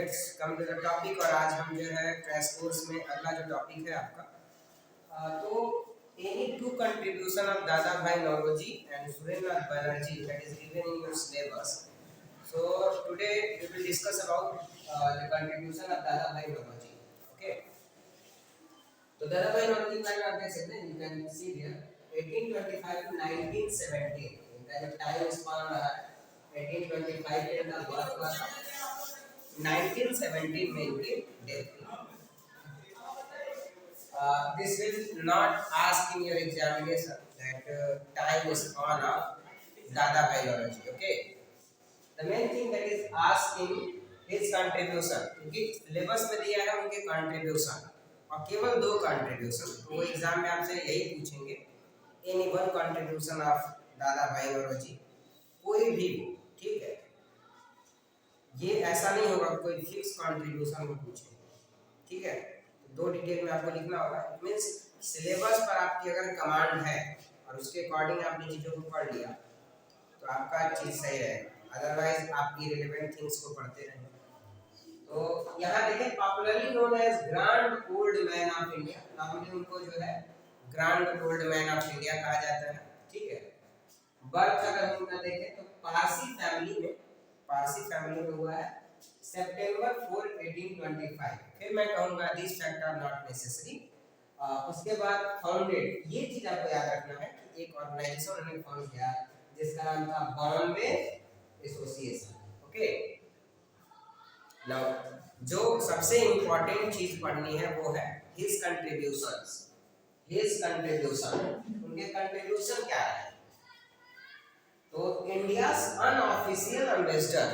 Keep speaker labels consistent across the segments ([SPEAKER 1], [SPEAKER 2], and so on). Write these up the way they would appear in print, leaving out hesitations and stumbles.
[SPEAKER 1] Let's come to the topic. और आज हम जो है क्रैश कोर्स में अगला जो टॉपिक है आपका तो any two contribution of Dadabhai Naoroji and Surendranath Banerjee that is given in your syllabus. So today we will discuss about the contribution of Dada Bhai Naoroji. Okay. तो दादा भाई नौरोजी का आप देख सकते हैं, you can see here 1825 to 1917 इनका जो time span रहा है 1825 के अंदर बर्थ हुआ था, 1917 में इनकी डेथ हुई। This will not ask in your examination that time span of Dada Bhai Naoroji. Okay. The main thing that is asked in his contribution, क्योंकि सिलेबस में दिया है उनके कंट्रीब्यूशन और केवल 2 कंट्रीब्यूशन, तो वो एग्जाम में आपसे यही पूछेंगे any one contribution of Dadabhai Naoroji, कोई भी हो, ठीक है। ये ऐसा नहीं होगा कोई फिक्स कंट्रीब्यूशन को पूछेंगे, ठीक है। तो 2 डिटेल में आपको लिखना होगा। इट मींस सिलेबस पर आपकी अगर कमांड है और उसके अकॉर्डिंग आपने चीज़ों को पढ़ लिया तो आपका चीज़ सही रहेगा, अदरवाइज आप इररिलेवेंट थिंग्स को पढ़ते रहेंगे। तो यहाँ देखें popularly known as grand old man of India, normally उनको जो है grand old man of India कहा जाता है, ठीक है। बर्थ अगर हम देखें तो पारसी फैमिली में हुआ है सितंबर 4 1825। फिर मैं कहूँगा this fact are not necessary. उसके बाद फाउंडेड, ये चीज आपको याद रखना है कि एक ऑर्गेनाइजेशन उन्होंने फाउंड किया जिसका नाम था बॉम्बे एसोसिएशन। ओके, नाउ जो सबसे इंपॉर्टेंट चीज पढ़नी है वो है हिज कंट्रीब्यूशंस। उनके कंट्रीब्यूशन क्या है? तो इंडियाज अनऑफिशियल एम्बेसडर,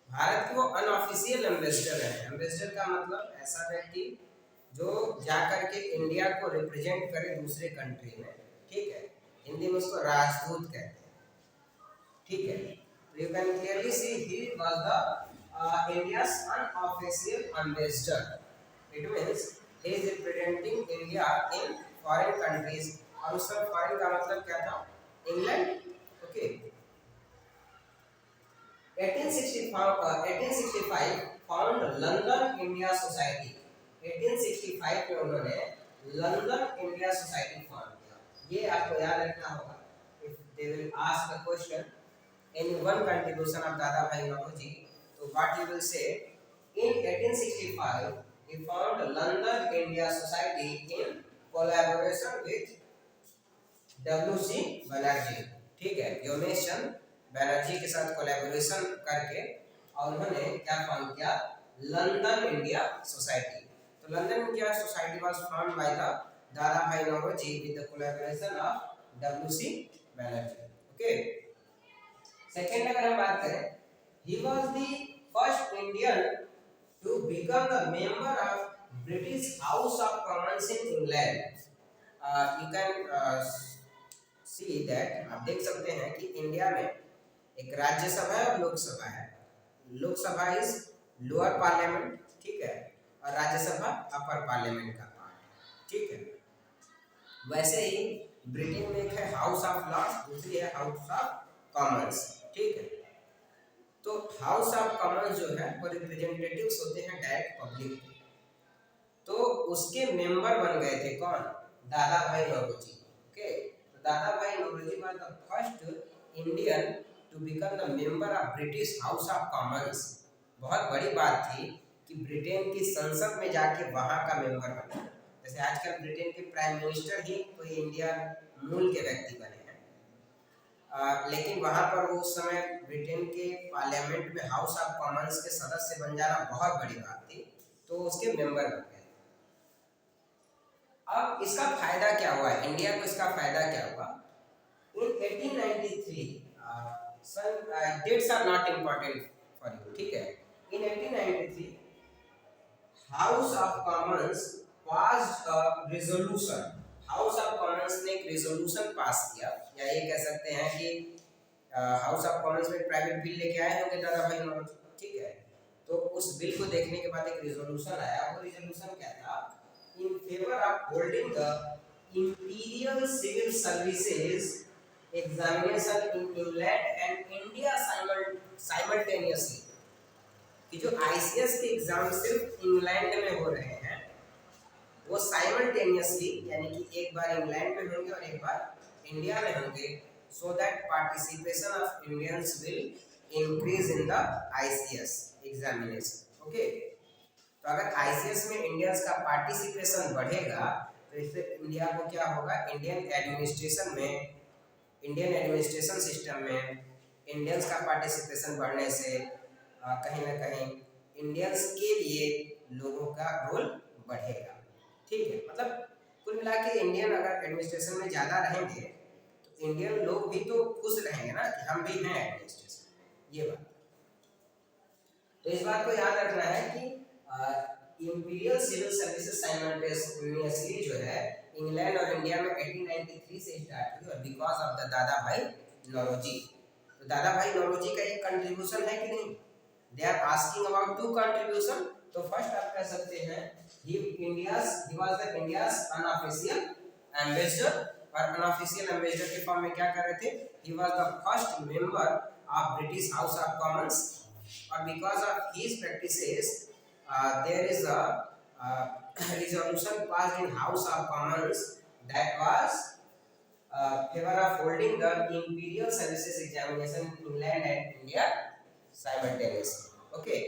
[SPEAKER 1] भारत के वो अनऑफिशियल एम्बेसडर है। एम्बेसडर का मतलब ऐसा व्यक्ति जो जाकर के इंडिया को रिप्रेजेंट करे दूसरे कंट्री में, ठीक है। हिंदी में उसको राजदूत कहते हैं, ठीक है। तो you can clearly see he was the India's unofficial ambassador. It means he is representing India in foreign countries, और उस समय फॉरेन का मतलब क्या था? England. Okay, 1865 found London India society. 1865 में उन्होंने लंदन इंडिया सोसाइटी फाउंड किया। ये आपको याद रखना होगा। If they will ask the question any one contribution of Dadabhai Naoroji, तो what you will say in 1865 he found London India Society in collaboration with WC Banerjee, ठीक है। व्योमेश चंद्र बनर्जी के साथ कोलैबोरेशन करके और उन्होंने क्या फाउंड किया? London India Society. तो London India Society was found by the Dadabhai Naoroji with the collaboration of WC Banerjee. Okay, second अगर हम बात करें, he was the first Indian to become the member of British House of Commons in England. You can see that, आप देख सकते हैं कि India में एक राज्यसभा है और लोकसभा है। लोकसभा इज लोअर पार्लियामेंट, ठीक है, और राज्यसभा अपर पार्लियामेंट का पार्ट है, ठीक है। वैसे ही ब्रिटेन में एक है हाउस ऑफ लॉर्ड्स, दूसरी है हाउस ऑफ कॉमन्स, ठीक है। तो हाउस ऑफ कॉमन्स जो है वो रिप्रेजेंटेटिव्स होते हैं डायरेक्ट पब्लिक के, तो उसके मेंबर बन गए थे कौन? दादा भाई नौरोजी। ओके, तो Dadabhai Naoroji was the first Indian to become the member of British House of Commons. बहुत बड़ी बात थी कि ब्रिटेन की संसद में जाके वहां का मेंबर बना। जैसे आजकल ब्रिटेन के प्राइम मिनिस्टर ही कोई इंडिया मूल के व्यक्ति बने हैं, लेकिन वहां पर वो उस समय ब्रिटेन के पार्लियामेंट में हाउस ऑफ कॉमन्स के सदस्य बन जाना बहुत बड़ी बात थी, तो उसके मेंबर बन गए। अब इसका फायदा क्या हुआ? इंडिया को इसका फायदा क्या हुआ? इन 1893, dates are not important for you, ठीक है। In 1893 House of Commons passed a resolution। House of Commons ने एक रेजोल्यूशन पास किया, या ये कह सकते हैं कि हाउस ऑफ कॉमन्स में प्राइवेट बिल लेके आए होंगे दादा भाई नौरोजी, ठीक है। तो उस बिल को देखने के बाद एक रेजोल्यूशन आया। वो रेजोल्यूशन क्या था? In favour of holding the imperial civil services examination in England and India simultaneously। कि जो आईसीएस के एग्जाम सिर्फ इंग्लैंड में हो रहे हैं वो साइमल्टेनियसली, यानी कि एक बार इंग्लैंड में होंगे और एक बार इंडिया में होंगे, so that participation of Indians will increase in the ICS examination. Okay, तो अगर आईसीएस में इंडियंस का पार्टिसिपेशन बढ़ेगा तो इससे इंडिया को क्या होगा, इंडियन एडमिनिस्ट्रेशन सिस्टम में इंडियंस का पार्टिसिपेशन बढ़ने से कहीं ना कहीं इंडियंस के लिए लोगों का रोल बढ़ेगा। ठीक है, मतलब कुल मिला के इंडियन अगर एडमिनिस्ट्रेशन में ज़्यादा रहेंगे तो इंडियन लोग भी तो खुश रहेंगे ना कि हम भी हैं एडमिनिस्ट्रेशन, ये बात। तो इस बात को याद रखना है कि इंपीरियल सिविल सर्विसेज साइमल्टेनियसली जो है इंग्लैंड और इंडिया में 1893 से स्टार्ट हुई और because of the Dadabhai Naoroji. तो दादा भाई नौरोजी का एक कंट्रीब्यूशन है कि नहीं, they are asking about two contribution. तो फर्स्ट आप कह सकते हैं he was the India's unofficial ambassador, और unofficial ambassador के फॉर्म में क्या कर रहे थे, he was the first member of British House of Commons, और because of his practices there is a resolution passed in House of Commons that was favor of holding the imperial services examination in England and India simultaneously। okay,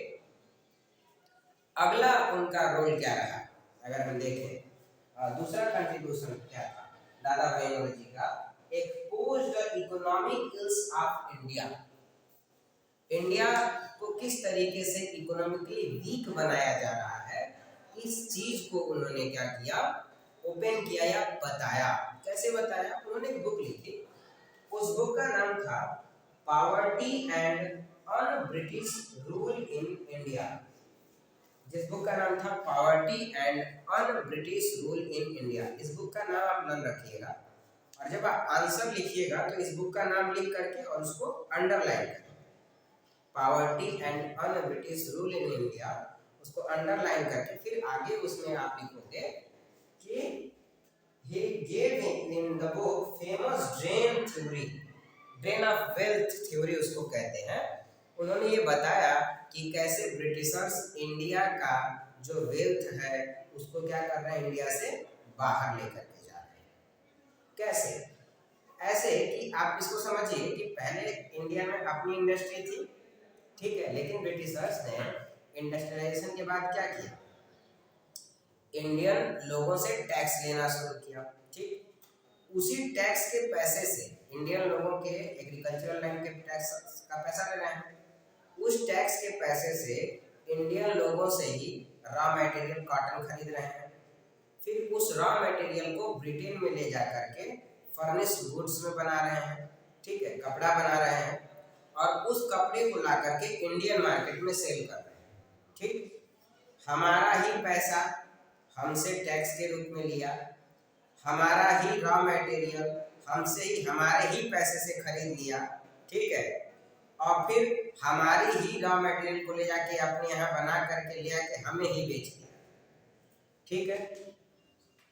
[SPEAKER 1] अगला उनका role क्या रहा, अगर हम देखें दूसरा contribution क्या था दादा भाई नौरोजी का, expose the economic ills of India. India को किस तरीके से इकोनॉमिकली वीक बनाया जा रहा है, इस चीज को उन्होंने क्या किया, ओपन किया या बताया। कैसे बताया, उन्होंने एक बुक लिखी, उस बुक का नाम था poverty and un British rule in India. जिस बुक का नाम था poverty and un British rule in India. इस बुक का नाम आप नाम रखिएगा और जब आप आंसर लिखिएगा तो इस बुक का नाम लिख करके और उसको अंडरलाइन करें, poverty and un British rule in India, उसको अंडरलाइन करके फिर आगे उसमें आप लिखोगे कि he gave in the book famous drain theory, drain of wealth theory उसको कहते हैं। उन्होंने ये बताया कि कैसे ब्रिटिशर्स इंडिया का जो वेल्थ है उसको क्या कर रहे हैं, इंडिया से बाहर लेकर के जा रहे हैं। कैसे, ऐसे कि आप इसको समझिए कि पहले इंडिया में अपनी इंडस्ट्री थी, ठीक है, लेकिन ब्रिटिशर्स ने इंडस्ट्रियलाइजेशन के बाद क्या किया, इंडियन लोगों से टैक्स लेना शुरू किया। ठीक, उसी टैक्स के पैसे से इंडियन लोगों के एग्रीकल्चरल लैंड के टैक्स का पैसा ले रहे हैं, उस टैक्स के पैसे से इंडियन लोगों से ही रॉ मटेरियल कॉटन खरीद रहे हैं, फिर उस रॉ मटेरियल को ब्रिटेन में ले जा करके फर्निश्ड गुड्स में बना रहे हैं, ठीक है, कपड़ा बना रहे हैं और उस कपड़े को ला करके इंडियन मार्केट में सेल कर रहे हैं। ठीक, हमारा ही पैसा हमसे टैक्स के रूप में लिया, हमारा ही रॉ मटेरियल हमसे ही हमारे ही पैसे से खरीद लिया, ठीक है, और फिर हमारी ही रॉ मटेरियल को ले जाके अपने यहाँ बना करके ले आके हमें ही बेच दिया। ठीक है,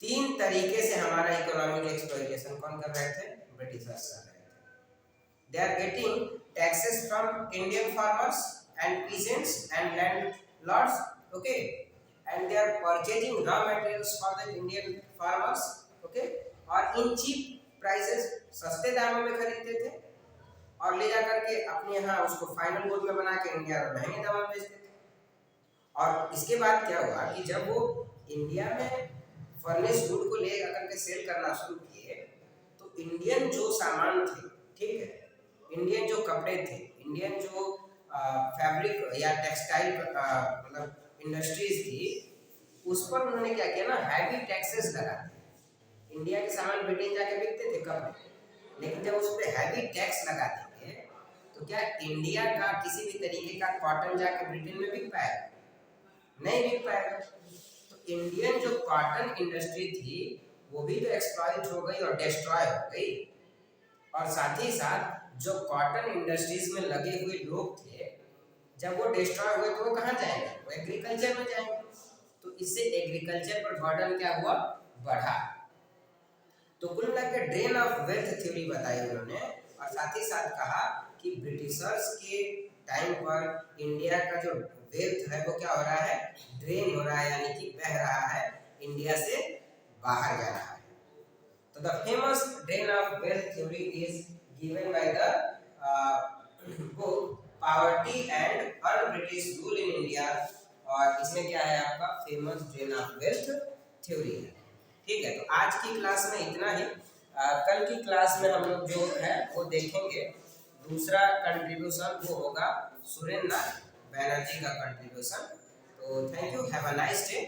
[SPEAKER 1] तीन तरीके से हमारा इकोनॉमिक एक्सप्लॉइटेशन कौन कर रहे थे, ब्रिटिशर्स कर रहे थे। They are getting taxes from Indian farmers and peasants and landlords, okay, and they are purchasing raw materials for the Indian farmers, okay, और इन चीप प्राइसेस, सस्ते दामों में खरीदते थे और ले जा करके अपने यहाँ उसको फाइनल गुड में बना के इंडिया में महंगे दामों में बेचते थे। और इसके बाद क्या हुआ कि जब वो इंडिया में फर्निश गुड को ले करके सेल करना शुरू किए तो इंडियन जो सामान थे, ठीक है, इंडियन जो कपड़े थे, इंडियन जो फैब्रिक या टेक्सटाइल मतलब इंडस्ट्रीज थी, उस पर उन्होंने क्या किया ना, हैवी टैक्सेस लगा दिए। इंडिया के सामान ब्रिटेन जाके बिकते थे कपड़े, लेकिन जब उस पर हैवी टैक्स लगा देंगे तो क्या इंडिया का किसी भी तरीके का कॉटन जाके ब्रिटेन में बिक पाएगा, नहीं बिक पाएगा। तो इंडियन जो कॉटन इंडस्ट्री थी वो भी तो एक्सप्लॉइट हो गई और डिस्ट्रॉय हो गई, और साथ ही साथ जो कॉटन इंडस्ट्रीज में लगे हुए लोग थे जब वो डिस्ट्रॉय हुए तो वो कहाँ जाएंगे, वो एग्रीकल्चर में जाएंगे। तो इससे एग्रीकल्चर पर बर्डन क्या हुआ, बढ़ा। तो कुल मिलाकर ड्रेन ऑफ वेल्थ थ्योरी बताई उन्होंने, और साथ ही साथ कहा कि ब्रिटिशर्स के टाइम और इंडिया का जो वेल्थ है वो क्या हो रहा है, ड्रेन हो रहा है, यानी कि बह रहा है, इंडिया से बाहर जा रहा है। तो the famous drain of wealth theory is given by the book poverty and un British rule in India, और इसमें क्या है आपका famous drain of wealth theory है। ठीक है, तो आज की क्लास में इतना ही। कल की क्लास में हम लोग जो है वो देखेंगे दूसरा कंट्रीब्यूशन, वो होगा सुरेंद्र नाथ बैनर्जी का कंट्रीब्यूशन। तो thank you, have a nice day.